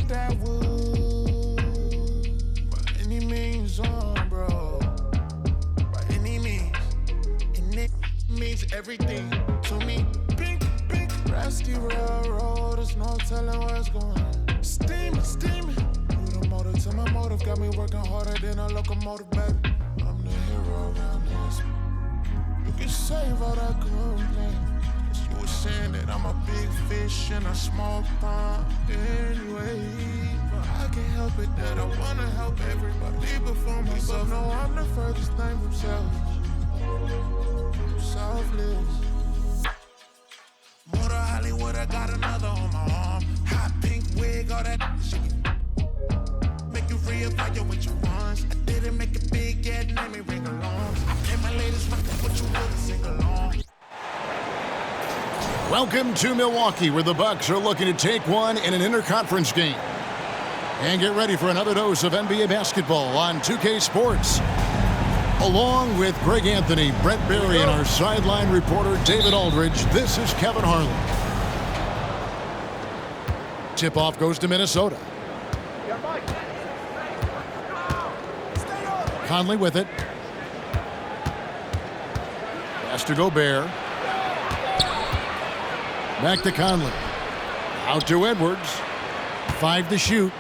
want that wood by any means, bro. By any means. And it means everything to me. Pink, pink, rusty railroad. There's no telling where it's going. Steaming, steaming. You the motive to my motive. Got me working harder than a locomotive, baby. I'm the hero around this. You can save all that complaint. You were saying that I'm a big fish in a small pond anyway. But I can't help it that I wanna help everybody before myself. No, I'm the furthest thing from selfless. Motor Hollywood, I got another on my arm. Hot pink wig, all that shit. Make you reevaluate your ones. I didn't make it big yet, let me ring along. I play my latest record, but you wouldn't sing along. Welcome to Milwaukee, where the Bucks are looking to take one in an interconference game. And get ready for another dose of NBA basketball on 2K Sports. Along with Greg Anthony, Brett Berry, and our sideline reporter David Aldridge, this is Kevin Harlan. Tip-off goes to Minnesota. Conley with it. Pass to Gobert. Back to Conley. Out to Edwards. 5 to shoot.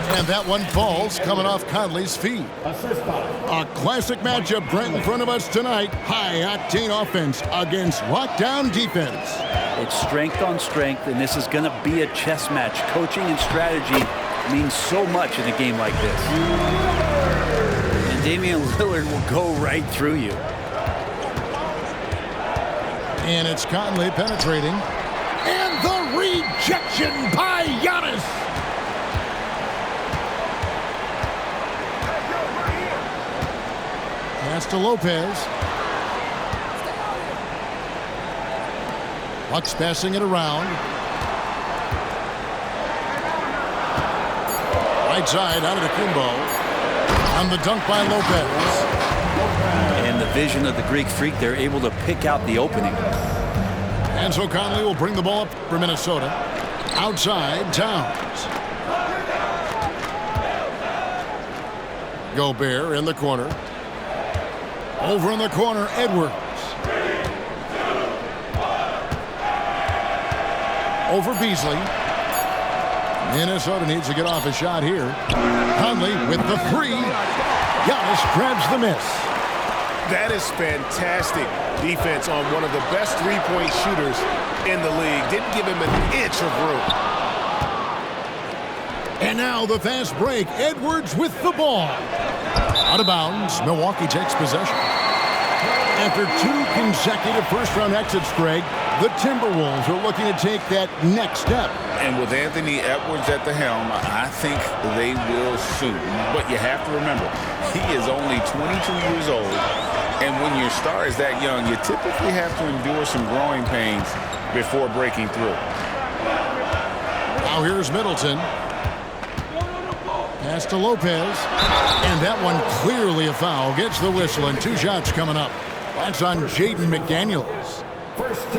And that one falls, coming off Conley's feet. A classic matchup right in front of us tonight. High-octane offense against lockdown defense. It's strength on strength, and this is going to be a chess match. Coaching and strategy means so much in a game like this. And Damian Lillard will go right through you. And it's Conley penetrating. And the rejection by Giannis. Pass to Lopez. Bucks passing it around. Right side out of the Kumbo. On the dunk by Lopez. And the vision of the Greek Freak, they're able to pick out the opening. And so Conley will bring the ball up for Minnesota. Outside, Towns. Gobert in the corner. Over in the corner, Edwards. Over Beasley. Minnesota needs to get off a shot here. Conley with the three. Giannis grabs the miss. That is fantastic defense on one of the best three-point shooters in the league. Didn't give him an inch of room. And now the fast break. Edwards with the ball. Out of bounds. Milwaukee takes possession. After 2 consecutive first-round exits, Greg, the Timberwolves are looking to take that next step. And with Anthony Edwards at the helm, I think they will soon. But you have to remember, he is only 22 years old. And when your star is that young, you typically have to endure some growing pains before breaking through. Now here's Middleton. Pass to Lopez. And that one clearly a foul. Gets the whistle, and 2 shots coming up. That's on Jaden McDaniels.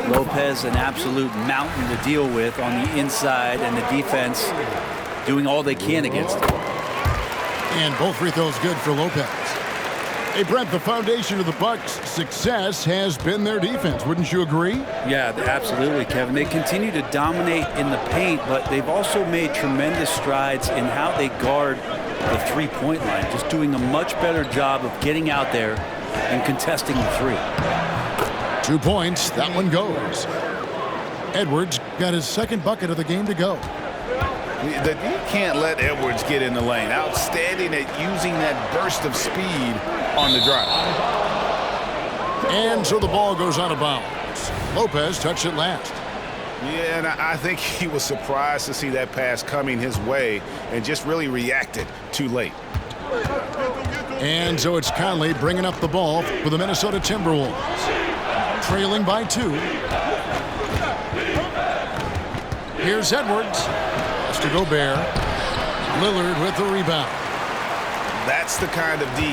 Lopez, an absolute mountain to deal with on the inside, and the defense doing all they can against him. And both free throws good for Lopez. Hey, Brent, the foundation of the Bucks' success has been their defense. Wouldn't you agree? Yeah, absolutely, Kevin. They continue to dominate in the paint, but they've also made tremendous strides in how they guard the three-point line, just doing a much better job of getting out there and contesting the three. 2 points. That one goes. Edwards got his second bucket of the game to go. You can't let Edwards get in the lane. Outstanding at using that burst of speed on the drive. And so the ball goes out of bounds. Lopez touched it last. Yeah, and I think he was surprised to see that pass coming his way and just really reacted too late. And so it's Conley bringing up the ball for the Minnesota Timberwolves. Trailing by 2. Here's Edwards. Pass to Gobert. Lillard with the rebound. That's the kind of D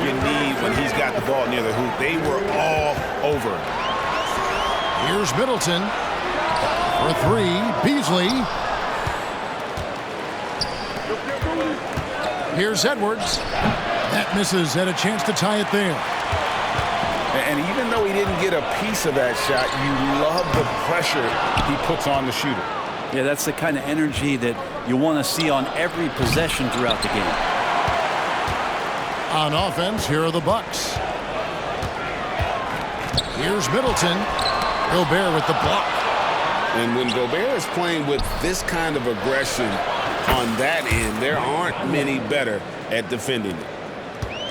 you need when he's got the ball near the hoop. They were all over. Here's Middleton. For 3, Beasley. Here's Edwards. That misses, and a chance to tie it there. And even though he didn't get a piece of that shot, you love the pressure he puts on the shooter. Yeah, that's the kind of energy that you want to see on every possession throughout the game. On offense, here are the Bucks. Here's Middleton. Gobert with the block. And when Gobert is playing with this kind of aggression on that end, there aren't many better at defending it.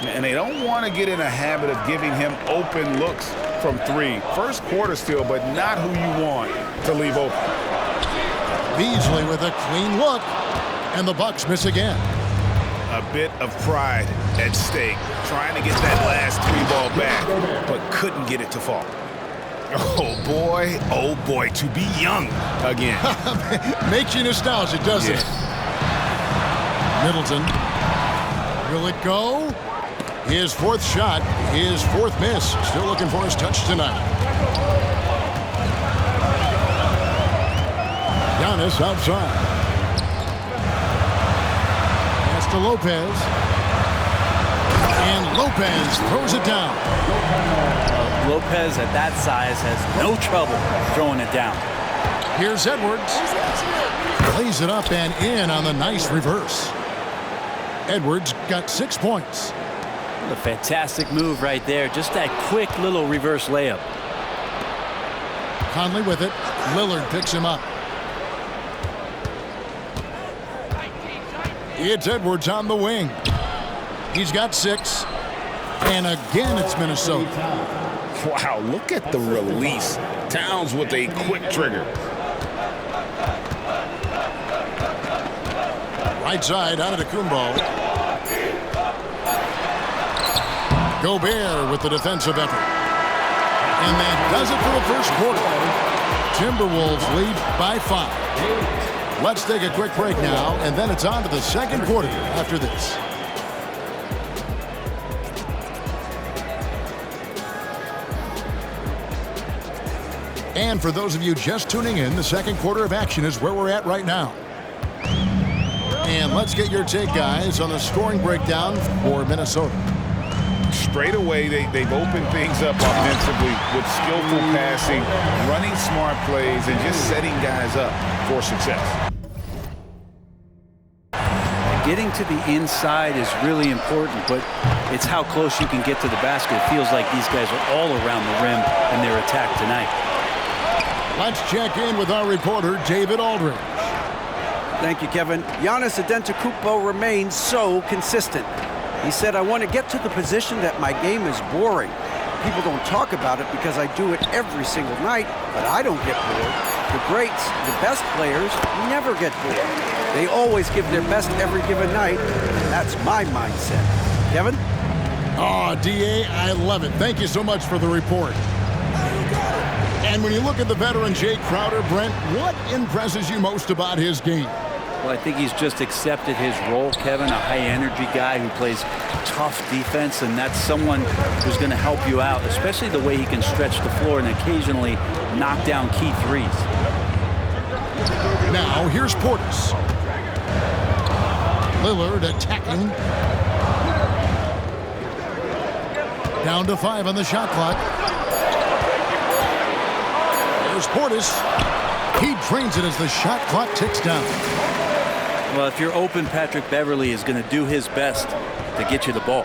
And they don't want to get in a habit of giving him open looks from three. First quarter still, but not who you want to leave open. Beasley with a clean look, and the Bucks miss again. A bit of pride at stake, trying to get that last three ball back, but couldn't get it to fall. Oh boy, to be young again. Makes you nostalgic, doesn't it? Middleton. Will it go? His fourth shot, his fourth miss. Still looking for his touch tonight. Giannis outside. Pass to Lopez. And Lopez throws it down. Lopez at that size has no trouble throwing it down. Here's Edwards. Plays it up and in on the nice reverse. Edwards got 6 points. A fantastic move right there. Just that quick little reverse layup. Conley with it. Lillard picks him up. It's Edwards on the wing. He's got 6. And again, it's Minnesota. Wow, look at the release. Towns with a quick trigger. Right side, Antetokounmpo. Gobert with the defensive effort. And that does it for the first quarter. Timberwolves lead by 5. Let's take a quick break now, and then it's on to the second quarter after this. And for those of you just tuning in, the second quarter of action is where we're at right now. And let's get your take, guys, on the scoring breakdown for Minnesota. Straight away, they've opened things up offensively with skillful passing, running smart plays, and just setting guys up for success. Getting to the inside is really important, but it's how close you can get to the basket. It feels like these guys are all around the rim in their attack tonight. Let's check in with our reporter, David Aldridge. Thank you, Kevin. Giannis Antetokounmpo remains so consistent. He said, I want to get to the position that my game is boring. People don't talk about it because I do it every single night, but I don't get bored. The greats, the best players, never get bored. They always give their best every given night, and that's my mindset. Kevin? Oh, D.A., I love it. Thank you so much for the report. And when you look at the veteran Jay Crowder, Brent, what impresses you most about his game? Well, I think he's just accepted his role, Kevin, a high-energy guy who plays tough defense, and that's someone who's going to help you out, especially the way he can stretch the floor and occasionally knock down key threes. Now, here's Portis. Lillard attacking. Down to 5 on the shot clock. There's Portis. He drains it as the shot clock ticks down. Well, if you're open, Patrick Beverley is going to do his best to get you the ball.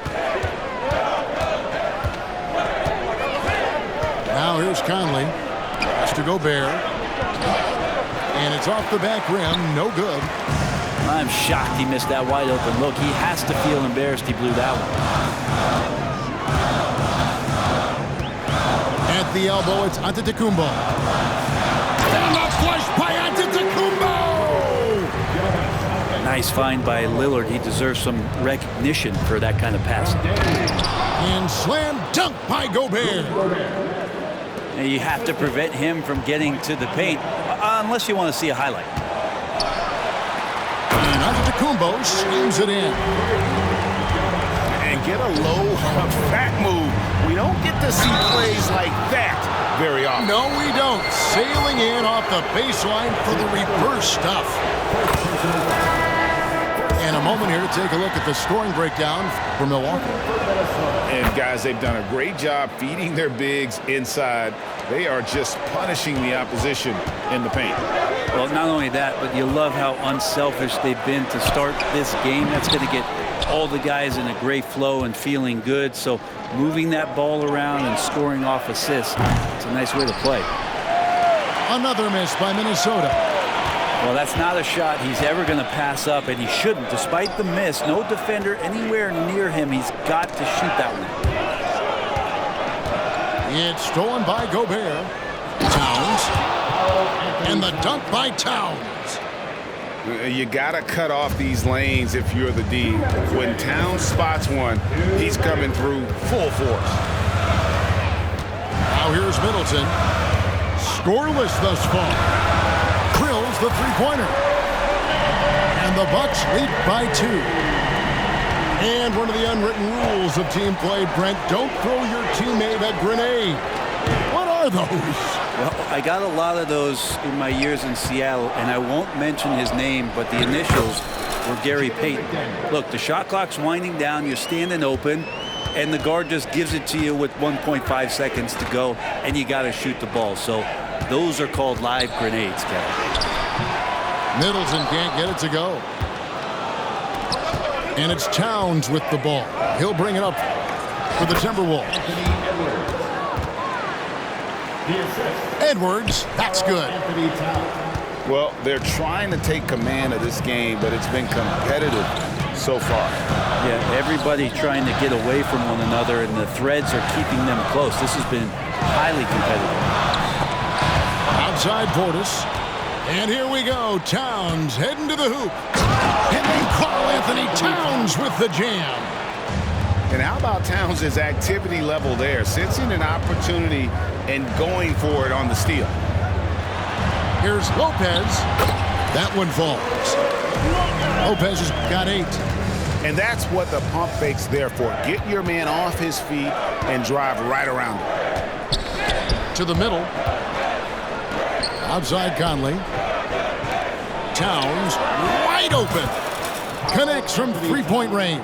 Now here's Conley. Has to Gobert. And it's off the back rim. No good. I'm shocked he missed that wide open look. He has to feel embarrassed he blew that one. At the elbow, it's Antetokounmpo. And the flush by Antetokounmpo! Nice find by Lillard. He deserves some recognition for that kind of passing. And slam dunk by Gobert. Now you have to prevent him from getting to the paint, unless you want to see a highlight. And Antetokounmpo slams it in. And get a low, fat move. We don't get to see plays like that very often. No, we don't. Sailing in off the baseline for the reverse stuff. And a moment here to take a look at the scoring breakdown for Milwaukee. And guys, they've done a great job feeding their bigs inside. They are just punishing the opposition in the paint. Well, not only that, but you love how unselfish they've been to start this game. That's going to get all the guys in a great flow and feeling good. So moving that ball around and scoring off assists, it's a nice way to play. Another miss by Minnesota. Well, that's not a shot he's ever going to pass up, and he shouldn't. Despite the miss, no defender anywhere near him. He's got to shoot that one. It's stolen by Gobert. Towns. And the dunk by Towns. You got to cut off these lanes if you're the D. When Towns spots one, he's coming through full force. Now here's Middleton. Scoreless thus far. Drills the three-pointer. And the Bucks lead by 2. And one of the unwritten rules of team play, Brent, don't throw your teammate a grenade. What are those? Well, I got a lot of those in my years in Seattle, and I won't mention his name, but the initials were Gary Payton. Look, the shot clock's winding down, you're standing open, and the guard just gives it to you with 1.5 seconds to go, and you got to shoot the ball. So those are called live grenades, Kevin. Middleton can't get it to go. And it's Towns with the ball. He'll bring it up for the Timberwolves. Edwards, that's good. Well, they're trying to take command of this game, but it's been competitive so far. Yeah, everybody trying to get away from one another, and the threads are keeping them close. This has been highly competitive. Outside Portis. And here we go. Towns heading to the hoop. And then Karl Anthony Towns with the jam. And how about Towns' activity level there? Sensing an opportunity and going for it on the steal. Here's Lopez. That one falls. Lopez has got 8. And that's what the pump fake's there for. Get your man off his feet and drive right around him. To the middle. Outside Conley. Towns wide open. Connects from three-point range.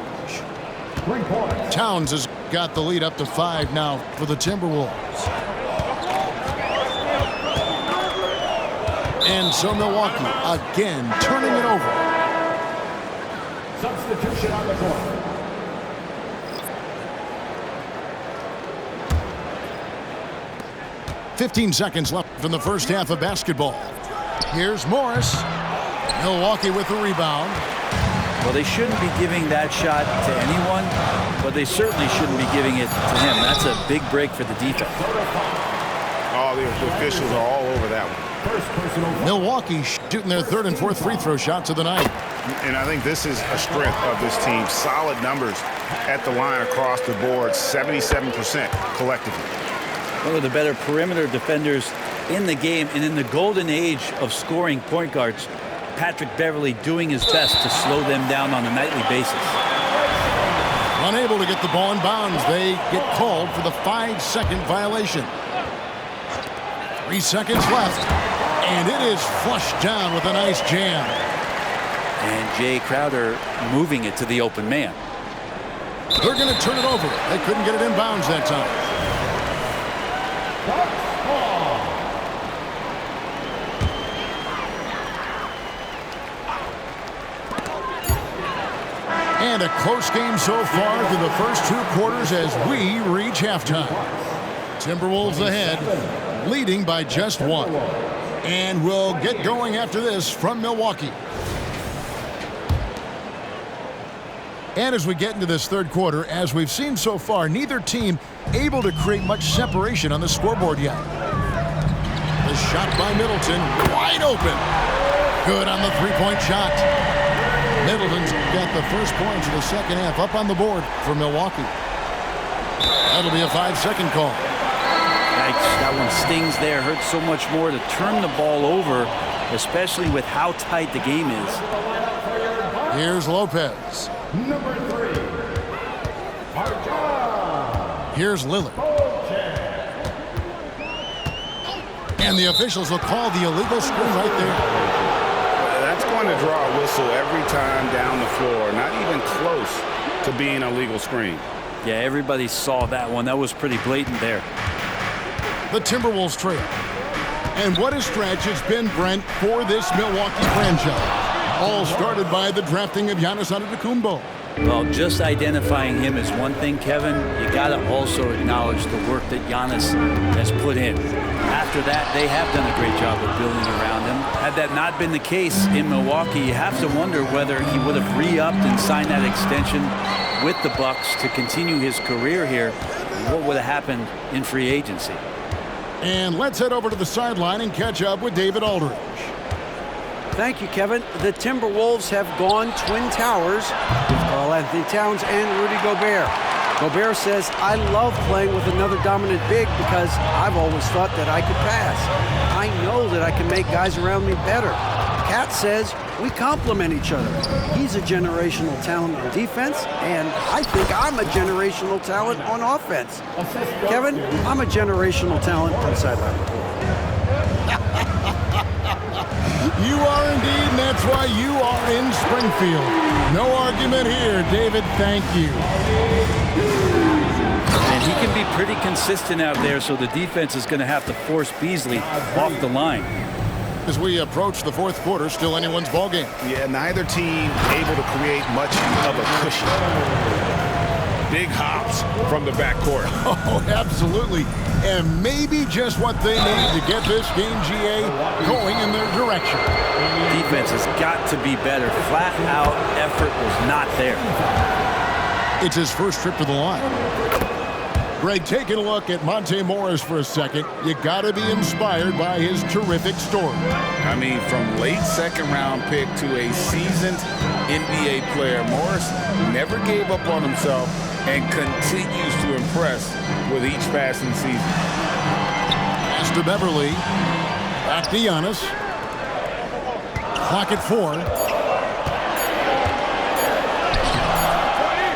Towns has got the lead up to 5 now for the Timberwolves. And so Milwaukee again turning it over. Substitution on the court. .15 seconds left in the first half of basketball. Here's Morris. Milwaukee with the rebound. Well, they shouldn't be giving that shot to anyone, but they certainly shouldn't be giving it to him. That's a big break for the defense. Oh, the officials are all over that one. Milwaukee shooting their 3rd and 4th free throw shots of the night. And I think this is a strength of this team. Solid numbers at the line across the board, 77% collectively. One of the better perimeter defenders in the game, and in the golden age of scoring point guards, Patrick Beverley doing his best to slow them down on a nightly basis. Unable to get the ball in bounds. They get called for the 5-second violation. 3 seconds left, and it is flushed down with a nice jam. And Jay Crowder moving it to the open man. They're going to turn it over. They couldn't get it in bounds that time. And a close game so far through the first 2 quarters as we reach halftime. Timberwolves ahead, leading by just 1. And we'll get going after this from Milwaukee. And as we get into this 3rd quarter, as we've seen so far, neither team able to create much separation on the scoreboard yet. The shot by Middleton, wide open. Good on the 3-point shot. Middleton's got the first points of the second half up on the board for Milwaukee. That'll be a 5-second call. Yikes, that one stings there. Hurts so much more to turn the ball over, especially with how tight the game is. Here's Lopez. Number 3. Here's Lillard. And the officials will call the illegal screen right there. That's going going to draw a whistle every time down the floor, not even close to being a legal screen. Yeah, everybody saw that one. That was pretty blatant there. The Timberwolves trail. And what a stretch it's been, Brent, for this Milwaukee franchise. All started by the drafting of Giannis Antetokounmpo. Well, just identifying him is one thing, Kevin. You got to also acknowledge the work that Giannis has put in. After that, they have done a great job of building around him. Had that not been the case in Milwaukee, you have to wonder whether he would have re-upped and signed that extension with the Bucks to continue his career here. And what would have happened in free agency? And let's head over to the sideline and catch up with David Aldridge. Thank you, Kevin. The Timberwolves have gone Twin Towers with Karl-Anthony Towns and Rudy Gobert. Gobert says, I love playing with another dominant big because I've always thought that I could pass. I know that I can make guys around me better. Cat says, we complement each other. He's a generational talent on defense, and I think I'm a generational talent on offense. Kevin, I'm a generational talent on sideline report. You are indeed, and that's why you are in Springfield. No argument here, David. Thank you. And he can be pretty consistent out there, so the defense is going to have to force Beasley off the line. As we approach the fourth quarter, still anyone's ballgame. Yeah, neither team able to create much of a cushion. Big hops from the backcourt. Oh, absolutely. And maybe just what they need to get this game, GA, going in their direction. Defense has got to be better. Flat out effort was not there. It's his first trip to the line. Greg, taking a look at Monte Morris for a second, you got to be inspired by his terrific story. I mean, from late second-round pick to a seasoned NBA player, Morris never gave up on himself and continues to impress with each passing season. Pass to Beverly. Back to Giannis. Clock at 4.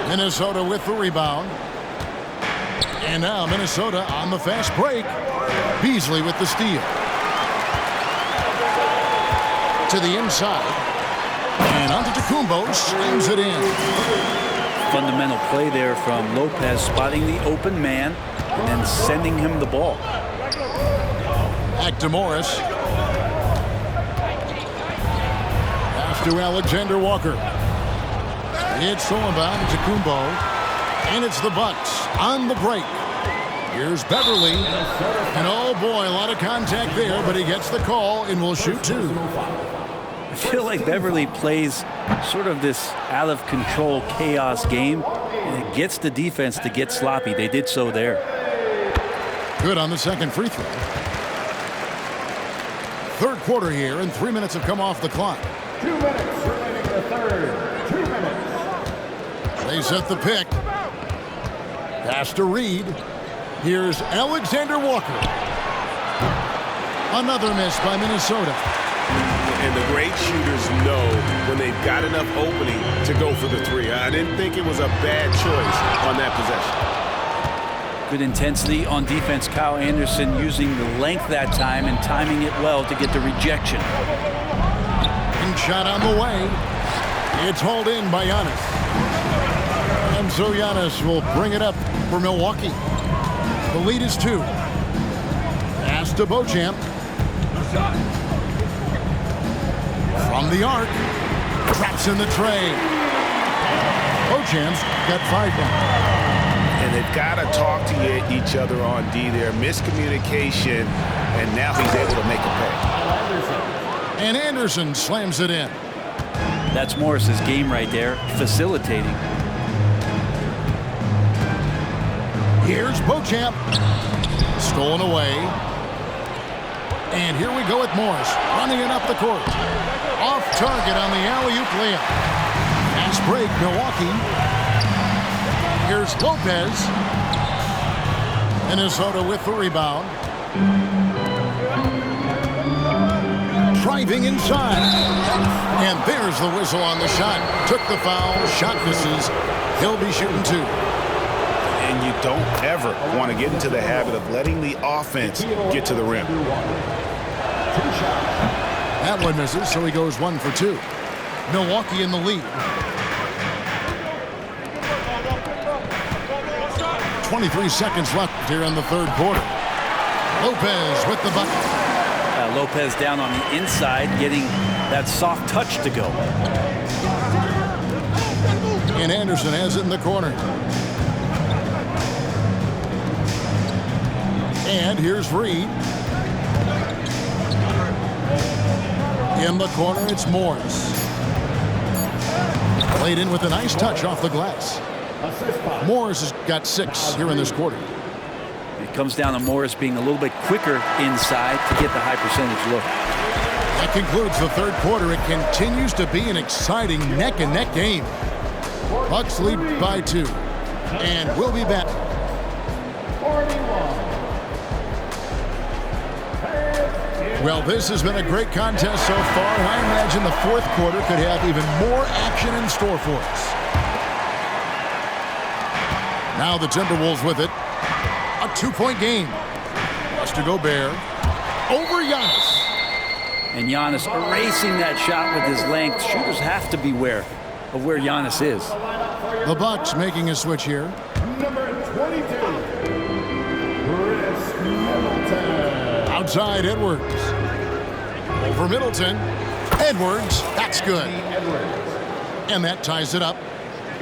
Minnesota with the rebound. And now Minnesota on the fast break. Beasley with the steal. To the inside. And Antetokounmpo slams it in. Fundamental play there from Lopez, spotting the open man and then sending him the ball. Back to Morris. Pass to Alexander Walker. It's thrown by Antetokounmpo. And it's the Bucks on the break. Here's Beverly. And oh boy, a lot of contact there, but he gets the call and will shoot two. I feel like Beverly plays sort of this out-of-control chaos game, and it gets the defense to get sloppy. They did so there. Good on the second free throw. Third quarter here, and 3 minutes have come off the clock. 2 minutes remaining in the third. 2 minutes. They set the pick. Pass to Reed. Here's Alexander Walker. Another miss by Minnesota. And the great shooters know when they've got enough opening to go for the three. I didn't think it was a bad choice on that possession. Good intensity on defense. Kyle Anderson using the length that time and timing it well to get the rejection. And shot on the way. It's hauled in by Giannis. And so Giannis will bring it up for Milwaukee. The lead is 2. Pass to Beauchamp. From the arc. Traps in the tray. Beauchamp's got 5 now. And they've got to talk to each other on D there. Miscommunication, and now he's able to make a play. And Anderson slams it in. That's Morris's game right there, facilitating. Here's Beauchamp. Stolen away. And here we go with Morris. Running it up the court. Off target on the alley-oop layup. Fast break, Milwaukee. Here's Lopez. Minnesota with the rebound. Driving inside. And there's the whistle on the shot. Took the foul. Shot misses. He'll be shooting 2. And you don't ever want to get into the habit of letting the offense get to the rim. That one misses, so he goes 1 for 2. Milwaukee in the lead. 23 seconds left here in the third quarter. Lopez with the bucket. Lopez down on the inside, getting that soft touch to go. And Anderson has it in the corner. And here's Reed. In the corner, it's Morris. Played in with a nice touch off the glass. Morris has got 6 here in this quarter. It comes down to Morris being a little bit quicker inside to get the high percentage look. That concludes the third quarter. It continues to be an exciting neck-and-neck game. Bucks lead by 2. And we'll be back. Well, this has been a great contest so far, and I imagine the fourth quarter could have even more action in store for us. Now the Timberwolves with it. A 2-point game. Buster Gobert over Giannis. And Giannis erasing that shot with his length. Shooters have to beware of where Giannis is. The Bucks making a switch here. Number 22, Chris Middleton. Outside Edwards. Over Middleton. Edwards. That's good. And that ties it up.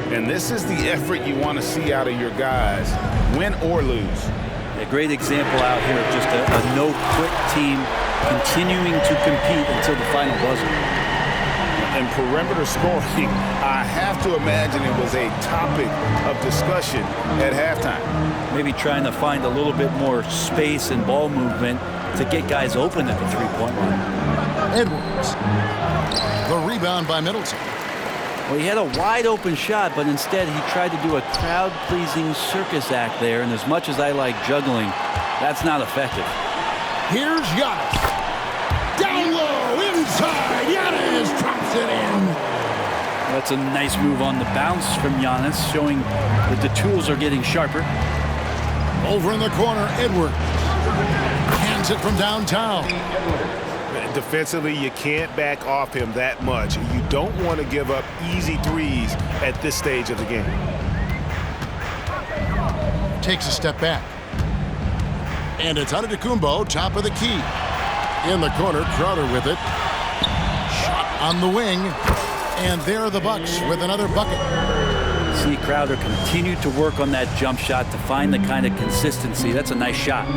And this is the effort you want to see out of your guys, win or lose. A great example out here of just a no-quit team continuing to compete until the final buzzer. And perimeter scoring, I have to imagine it was a topic of discussion at halftime. Maybe trying to find a little bit more space and ball movement to get guys open at the three-point line. Edwards. The rebound by Middleton. Well, he had a wide-open shot, but instead he tried to do a crowd-pleasing circus act there, and as much as I like juggling, that's not effective. Here's Giannis. Down low, inside. Giannis drops it in. That's a nice move on the bounce from Giannis, showing that the tools are getting sharper. Over in the corner, Edwards. Hands it from downtown. Defensively, you can't back off him that much. You don't want to give up easy threes at this stage of the game. Takes a step back. And it's Antetokounmpo, top of the key. In the corner, Crowder with it. Shot on the wing. And there are the Bucks with another bucket. See Crowder continue to work on that jump shot to find the kind of consistency. That's a nice shot.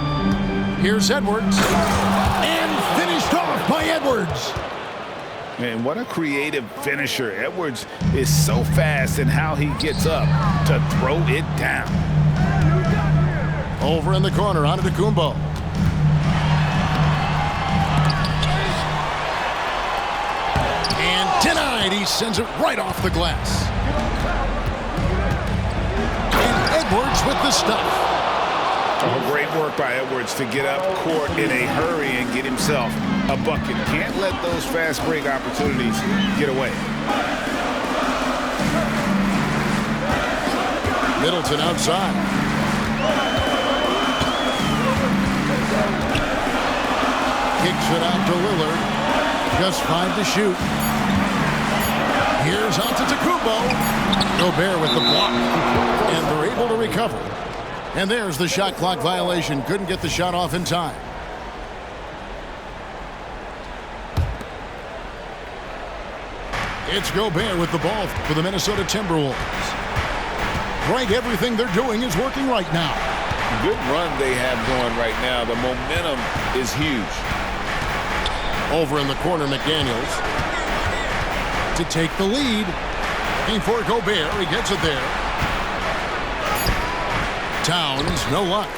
Here's Edwards. And finished off by Edwards. Man, what a creative finisher. Edwards is so fast in how he gets up to throw it down. Over in the corner, Antetokounmpo. And denied. He sends it right off the glass. And Edwards with the stuff. Oh, great work by Edwards to get up court in a hurry and get himself a bucket. Can't let those fast break opportunities get away. Middleton outside. Kicks it out to Lillard. Just 5 to shoot. Here's Antetokounmpo. Gobert with the block. And they're able to recover. And there's the shot clock violation. Couldn't get the shot off in time. It's Gobert with the ball for the Minnesota Timberwolves. Greg, everything they're doing is working right now. Good run they have going right now. The momentum is huge. Over in the corner, McDaniels to take the lead. Looking for Gobert. He gets it there. Towns, no luck.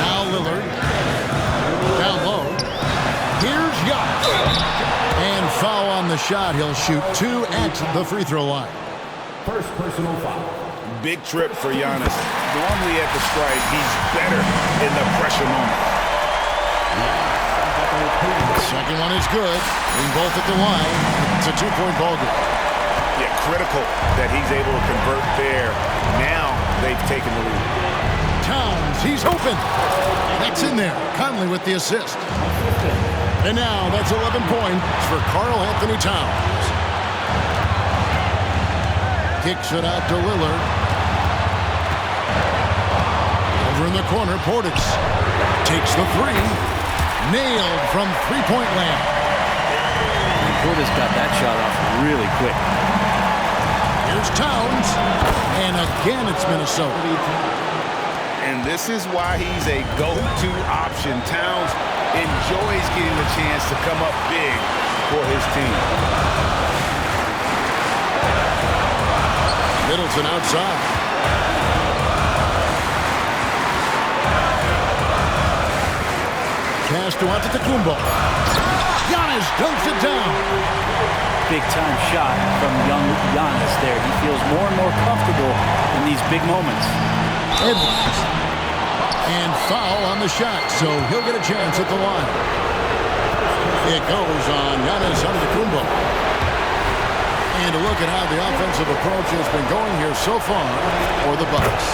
Now Lillard. Down low. Here's Giannis. And foul on the shot. He'll shoot 2 at the free throw line. First personal foul. Big trip for Giannis. Normally at the stripe, he's better in the pressure moment. Second one is good. Being both at the line. It's a 2-point ball game. Yeah, critical that he's able to convert there. Now they've taken the lead. Towns, he's open. That's in there. Conley with the assist. And now that's 11 points for Karl Anthony Towns. Kicks it out to Lillard. Over in the corner, Portis takes the three. Nailed from three-point land. And Portis got that shot off really quick. Here's Towns. And again, it's Minnesota. And this is why he's a go-to option. Towns enjoys getting the chance to come up big for his team. Middleton outside. Pass to Antetokounmpo. Giannis dunks it down. Big-time shot from young Giannis there. He feels more and more comfortable in these big moments. Edwards. And foul on the shot, so he'll get a chance at the line. It goes on Giannis Antetokounmpo. And a look at how the offensive approach has been going here so far for the Bucks.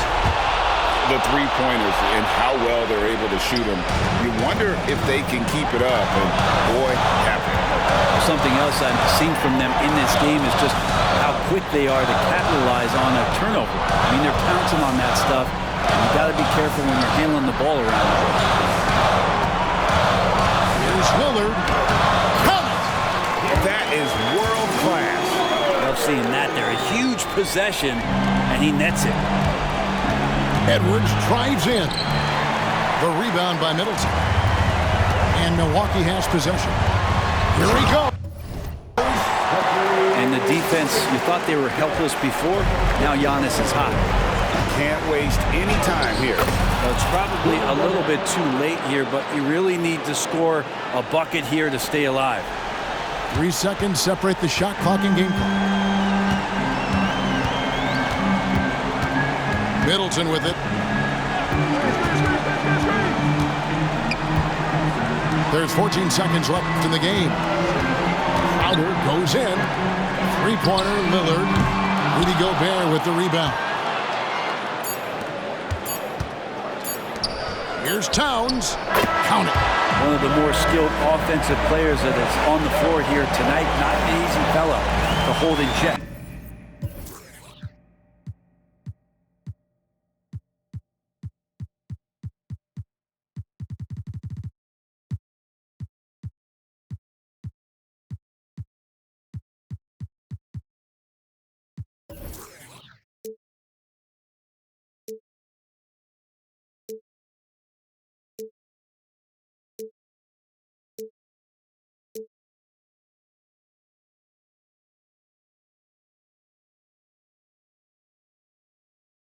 The three-pointers and how well they're able to shoot them. You wonder if they can keep it up, and boy, happy. Something else I've seen from them in this game is just how quick they are to capitalize on a turnover. I mean, they're pouncing on that stuff. You got to be careful when you're handling the ball around. Here's Lillard. Count it! That is world class. Love seeing that there. A huge possession, and he nets it. Edwards drives in. The rebound by Middleton. And Milwaukee has possession. Here we go. And the defense, you thought they were helpless before. Now Giannis is hot. Can't waste any time here. Well, it's probably a little bit too late here, but you really need to score a bucket here to stay alive. 3 seconds separate the shot clock and game clock. Middleton with it. There's 14 seconds left in the game. Crowder goes in. Three-pointer, Lillard. Rudy Gobert with the rebound. Here's Towns. Count it. One of the more skilled offensive players that is on the floor here tonight. Not an easy fellow to hold in check.